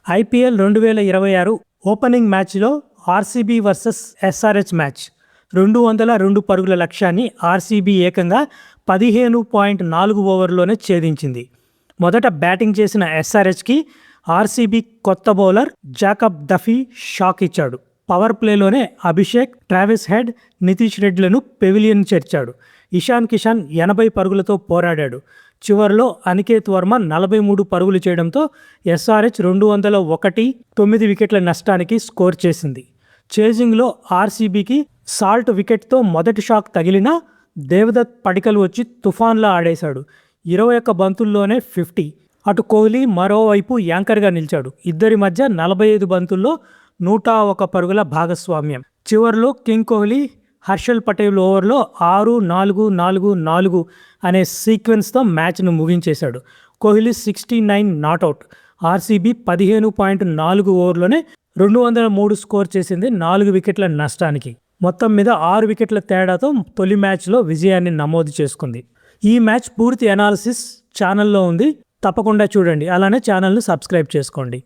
IPL 2026 opening మ్యాచ్లో RCB versus SRH match 202 పరుగుల లక్ష్యాన్ని ఆర్సీబీ ఏకంగా 15.4 ఓవర్లోనే ఛేదించింది. మొదట బ్యాటింగ్ చేసిన ఎస్ఆర్హెచ్కి ఆర్సీబీ కొత్త బౌలర్ జాకబ్ డఫీ షాక్ ఇచ్చాడు. పవర్ ప్లేలోనే అభిషేక్, ట్రావిస్ హెడ్, నితీష్ రెడ్డిలను పెవిలియన్ చేర్చాడు. ఇషాన్ కిషాన్ 80 పరుగులతో పోరాడాడు. చివరిలో అనికేత్ వర్మ 43 పరుగులు చేయడంతో ఎస్ఆర్హెచ్ 201 9 వికెట్ల నష్టానికి స్కోర్ చేసింది. చేజింగ్లో ఆర్సీబీకి సాల్ట్ వికెట్తో మొదటి షాక్ తగిలినా దేవదత్ పడికల్ వచ్చి తుఫాన్లా ఆడేశాడు. 21 బంతుల్లోనే 50. అటు కోహ్లీ మరోవైపు యాంకర్గా నిలిచాడు. ఇద్దరి మధ్య 45 బంతుల్లో 101 పరుగుల భాగస్వామ్యం. చివరిలో కింగ్ కోహ్లీ, హర్షల్ పటేల్ ఓవర్లో 6-4-4-4 అనే సీక్వెన్స్తో మ్యాచ్ను ముగించేశాడు. కోహ్లీ 69 నాట్అవుట్. ఆర్సీబీ 15.4 ఓవర్లోనే 203 స్కోర్ చేసింది 4 వికెట్ల నష్టానికి. మొత్తం మీద 6 వికెట్ల తేడాతో తొలి మ్యాచ్లో విజయాన్ని నమోదు చేసుకుంది. ఈ మ్యాచ్ పూర్తి అనాలిసిస్ ఛానల్లో ఉంది, తప్పకుండా చూడండి. అలానే ఛానల్ను సబ్స్క్రైబ్ చేసుకోండి.